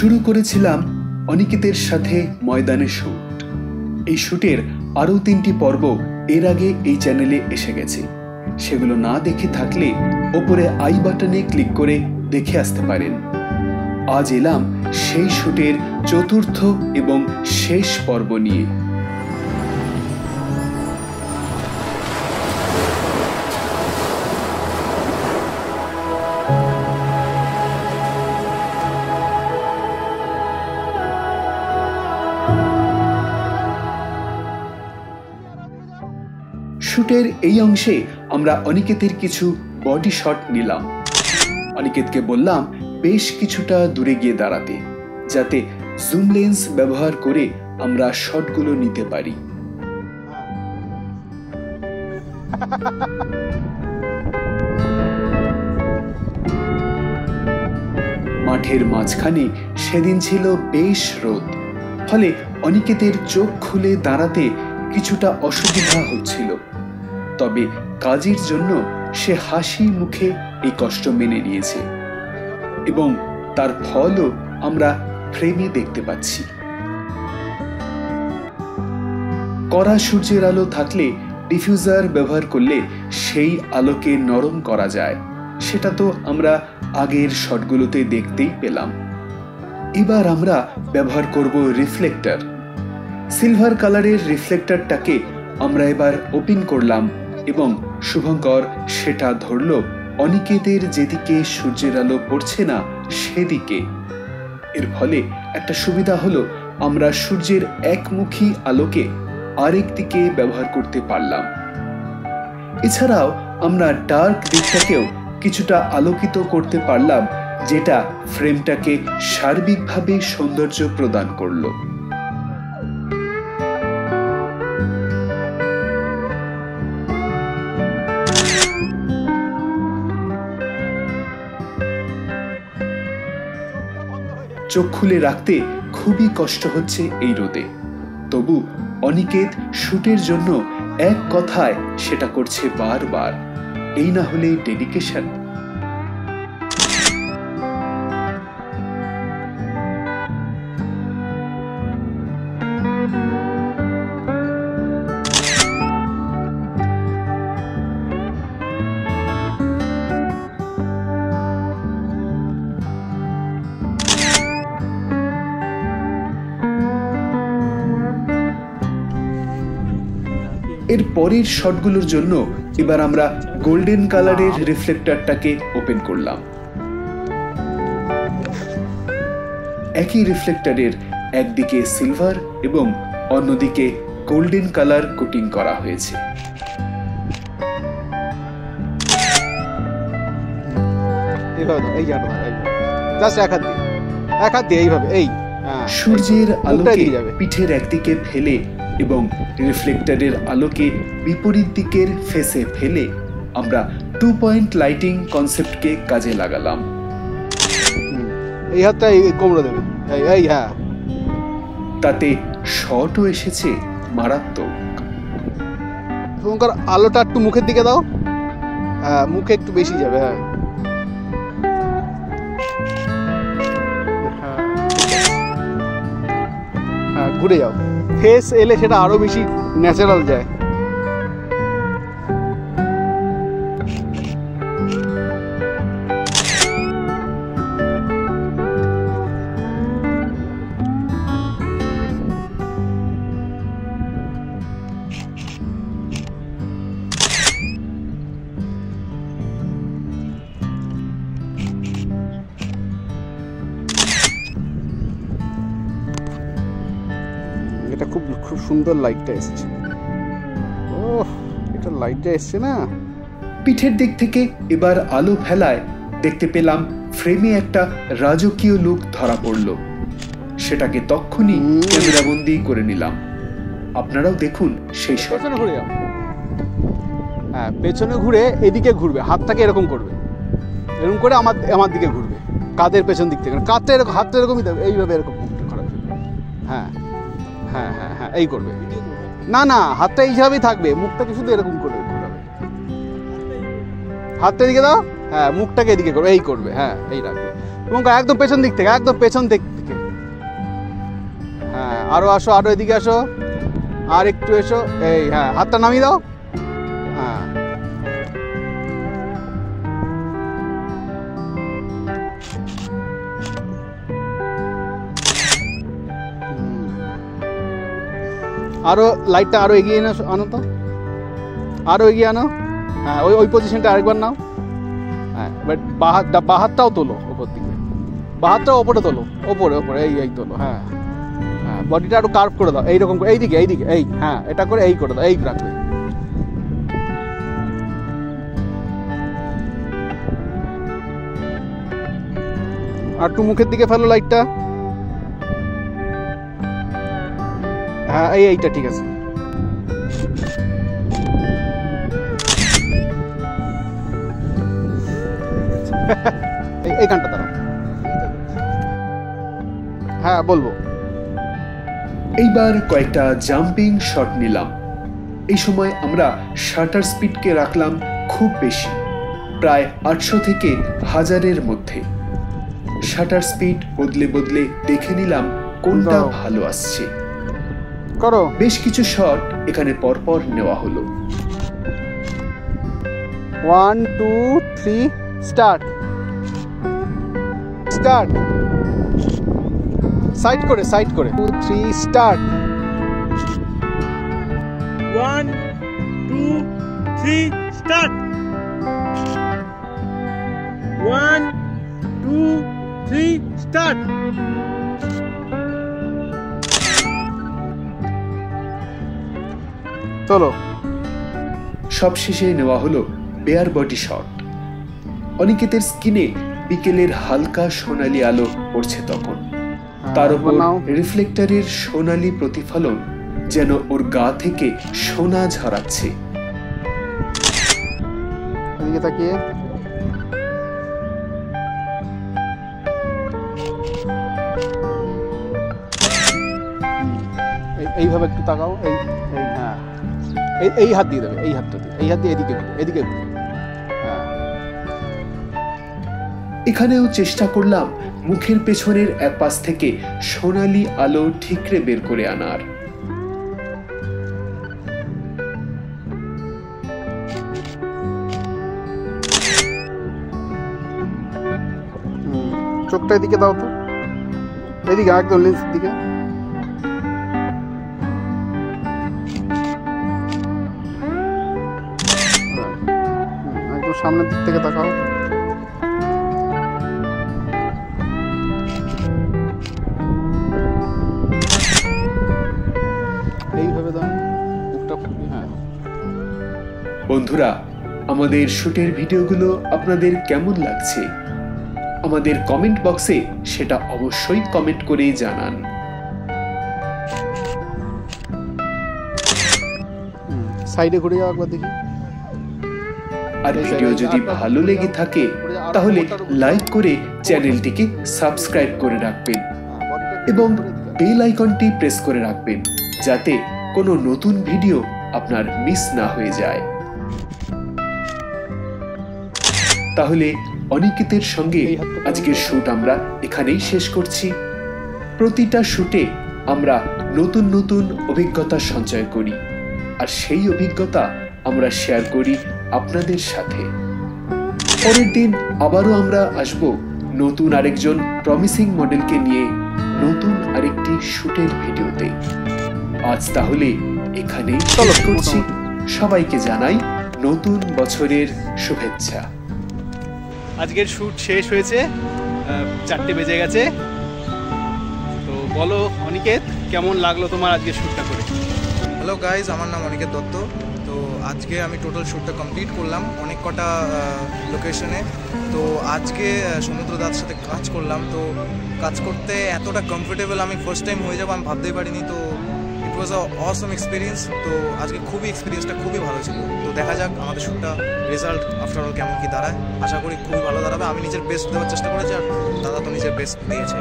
শুরু করেছিলাম অনিকেতের সাথে ময়দানের শুট। এই শুটের আরও 3টি পর্ব এর আগে এই চ্যানেলে এসে গেছে। সেগুলো না দেখে থাকলে ওপরে আই বাটনে ক্লিক করে দেখে আসতে পারেন। আজ এলাম সেই শুটের 4র্থ এবং শেষ পর্ব নিয়ে। শুটের এই অংশে আমরা অনিকেতের কিছু বডি শট নিলাম। অনিকেতকে বললাম বেশ কিছুটা দূরে গিয়ে দাঁড়াতে, যাতে জুম লেন্স ব্যবহার করে আমরা শটগুলো নিতে পারি। মাঠের মাঝখানে সেদিন ছিল বেশ রোদ, ফলে অনিকেতের চোখ খুলে দাঁড়াতে কিছুটা অসুবিধা হচ্ছিল। তবে কাজের জন্য সে হাসি মুখে এই কষ্ট মেনে নিয়েছে এবং তার ফলও আমরা ফ্রেমে দেখতে পাচ্ছি। কড়া সূর্যের আলো থাকলে ডিফিউজার ব্যবহার করলে সেই আলোকে নরম করা যায়, সেটা তো আমরা আগের শটগুলোতে দেখতেই পেলাম। এবার আমরা ব্যবহার করব রিফ্লেক্টর। সিলভার কালারের রিফ্লেক্টরটাকে আমরা এবার ওপেন করলাম এবং শুভঙ্কর সেটা ধরল অনিকেতের যেদিকে সূর্যের আলো পড়ছে না সেদিকে। এর ফলে একটা সুবিধা হলো, আমরা সূর্যের একমুখী আলোকে আরেক দিকে ব্যবহার করতে পারলাম। এছাড়াও আমরা ডার্ক দিকটাকেও কিছুটা আলোকিত করতে পারলাম, যেটা ফ্রেমটাকে সার্বিকভাবে সৌন্দর্য প্রদান করলো। চোখ খুলে রাখতে খুবই কষ্ট হচ্ছে এই রোদে, তবু অনিকেত শুটের জন্য এক কথায় সেটা করছে বারবার। এই না হলে ডেডিকেশন। এর পরের শটগুলোর জন্য এবার আমরা গোল্ডেন কালারের রিফ্লেক্টরটাকে ওপেন করলাম। একই রিফ্লেক্টরের একদিকে সিলভার এবং অন্যদিকে গোল্ডেন কালার কোটিং করা হয়েছে। সূর্যের আলোকে পিঠের একদিকে ফেলে এবং রিফ্লেক্টরের আলোকে বিপরীত দিকের ফেসে ফেলে আমরা 2 পয়েন্ট লাইটিং কনসেপ্টকে কাজে লাগালাম। এই হাতটা কোমরে দেবে, এই হ্যাঁ, তাতে শটও এসেছে মারাত্মক। তোমার আলোটা একটু মুখের দিকে দাও, হ্যাঁ মুখে একটু বেশি যাবে, হ্যাঁ হ্যাঁ ঘুরে যাও। ফেস এলে সেটা আরো বেশি ন্যাচারাল যায়। এটা খুব খুব সুন্দর লাইটটা এসছে। ওহ, এটা লাইটটা এসছে না। পিঠের দিক থেকে এবার আলো ফেলায় দেখতে পেলাম ফ্রেমে একটা রাজকীয় লুক ধরা পড়ল। সেটাকে তখনই ক্যামেরাবন্দি করে নিলাম। আপনারাও দেখুন সেই শট। পেছনে ঘুরে যাও, হ্যাঁ পেছনে ঘুরে এদিকে ঘুরবে, হাতটাকে এরকম করবে, এরকম করে আমার দিকে ঘুরবে, কাঁধের পেছন দিক থেকে। কাঁধটা এরকম, হাতটা এরকমই দেবে, এইভাবে এরকম করা। হ্যাঁ হ্যাঁ হ্যাঁ হ্যাঁ এই করবে, না না হাতটা এইভাবেই থাকবে, মুখটাকে শুধু এরকম করে ঘোরাবে। হাতটা এদিকে দাও, হ্যাঁ মুখটাকে এদিকে করবে, এই করবে, হ্যাঁ এই রাখবে। এবং একদম পেছন দিক থেকে, একদম পেছন দিক থেকে আরো আসো, আরো এদিকে আসো, আর একটু এসো। এই হ্যাঁ, হাতটা নামিয়ে দাও। হ্যাঁ, আরো লাইটটা আরো এগিয়ে আনো তো, আরো এগিয়ে আনো। হ্যাঁ, ওই পজিশনটা আরেকবার নাও। হ্যাঁ, বাট বাহাতটাও তোলো ওপর দিকে, বাহাতটাও ওপরে তোলো, ওপরে ওপরে, এই তোলো। হ্যাঁ হ্যাঁ, বডিটা আরো কার্ভ করে দাও, এইরকম করে, এইদিকে এইদিকে, এই হ্যাঁ, এটা করে এই করে দাও, এই রাখবে। আর একটু মুখের দিকে ফেলো লাইটটা। হ্যাঁ, এইটা ঠিক আছে। এই গানটা দাঁড়াও। হ্যাঁ, বলবো। এইবার কয়েকটা জাম্পিং শট নিলাম। এই সময় আমরা শাটার স্পিডকে রাখলাম খুব বেশি, প্রায় 800 থেকে 1000-এর মধ্যে। শাটার স্পিড বদলে বদলে দেখে নিলাম কোনটা ভালো আসছে। করো। বেশ কিছু শট এখানে পরপর নেওয়া হলো। 1 2 3 স্টার্ট। স্টার্ট। সাইড করে, সাইড করে। 2 3 স্টার্ট। 1 2 3 স্টার্ট। 1 2 3 স্টার্ট। চলো। সবশেষে নেওয়া হলো বেয়ার বডি শট। অনিকেতের স্কিনে বিকেলের হালকা সোনালী আলো পড়ছে তখন, তার উপর রিফ্লেক্টরের সোনালী প্রতিফলন যেন ওর গা থেকে সোনা ঝরাচ্ছে। এদিকে তাকিয়ে এইভাবে একটু তাকাও। এই হ্যাঁ, এই হাত দিয়ে দেবে, এই হাতটা দিয়ে, এই হাত দিয়ে এদিকে এদিকে। হ্যাঁ, এখানেও চেষ্টা করলাম মুখের পেছনের এক পাশ থেকে সোনালী আলো ঠিকরে বের করে আনার। চোখটা এদিকে দাও তো, এদিকে একদম লেন্সের দিকে। একদম সামনের দিক থেকে তাকাও। এইভাবে দাও, মুখটা ফুটবে। হ্যাঁ বন্ধুরা, আমাদের শুটের ভিডিওগুলো আপনাদের কেমন লাগছে আমাদের কমেন্ট বক্সে সেটা অবশ্যই কমেন্ট করেই জানান। সাইডে ঘুরে যাও একবার দেখি। আর ভিডিও যদি ভালো লেগে থাকে তাহলে লাইক করে চ্যানেলটিকে সাবস্ক্রাইব করে রাখবেন এবং বেল আইকনটি প্রেস করে রাখবেন যাতে কোনো নতুন ভিডিও আপনার মিস না হয়ে যায়। তাহলে অনিকেতের সঙ্গে আজকের শুট আমরা এখানেই শেষ করছি। প্রতিটা শুটে আমরা নতুন নতুন অভিজ্ঞতা সঞ্চয় করি আর সেই অভিজ্ঞতা আমরা শেয়ার করি আপনাদের সাথে। পরের দিন আবারও আমরা আসব নতুন আরেকজন প্রমিসিং মডেলকে নিয়ে নতুন আরেকটি শুটের ভিডিওতে। আজ তাহলে এখানেই শেষ করছি। সবাইকে জানাই নতুন বছরের শুভেচ্ছা। আজকের শ্যুট শেষ হয়েছে, 4টে বেজে গেছে। তো বলো অনিকেত, কেমন লাগলো তোমার আজকের শ্যুটটা করে? হ্যালো গাইজ, আমার নাম অনিকেত দত্ত। তো আজকে আমি টোটাল শ্যুটটা কমপ্লিট করলাম অনেক কটা লোকেশনে। তো আজকে সমুদ্র দার সাথে কাজ করলাম। তো কাজ করতে এতটা কমফোর্টেবল আমি ফার্স্ট টাইম হয়ে যাবো আমি ভাবতেই পারিনি। তো ইট ওয়াজ আ অসম এক্সপিরিয়েন্স। তো আজকে এক্সপিরিয়েন্সটা খুবই ভালো ছিল। তো দেখা যাক আমাদের শ্যুটটা রেজাল্ট আফটার অল কেমন কি দাঁড়ায়। আশা করি খুবই ভালো দাঁড়াবে। আমি নিজের বেস্ট দেওয়ার চেষ্টা করেছি আর দাদা তো নিজের বেস্ট দিয়েছে।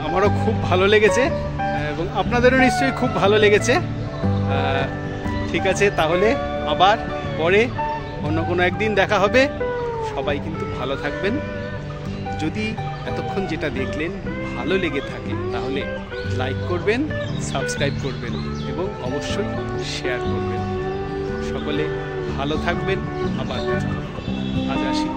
আমারও খুব ভালো লেগেছে এবং আপনাদেরও নিশ্চয়ই খুব ভালো লেগেছে। ঠিক আছে, তাহলে আবার পরে অন্য কোনো একদিন দেখা হবে। সবাই কিন্তু ভালো থাকবেন। যদি এতক্ষণ যেটা দেখলেন ভালো লেগে থাকে তাহলে লাইক করবেন, সাবস্ক্রাইব করবেন এবং অবশ্যই শেয়ার করবেন। সকলে ভালো থাকবেন। আবার আজ আসি।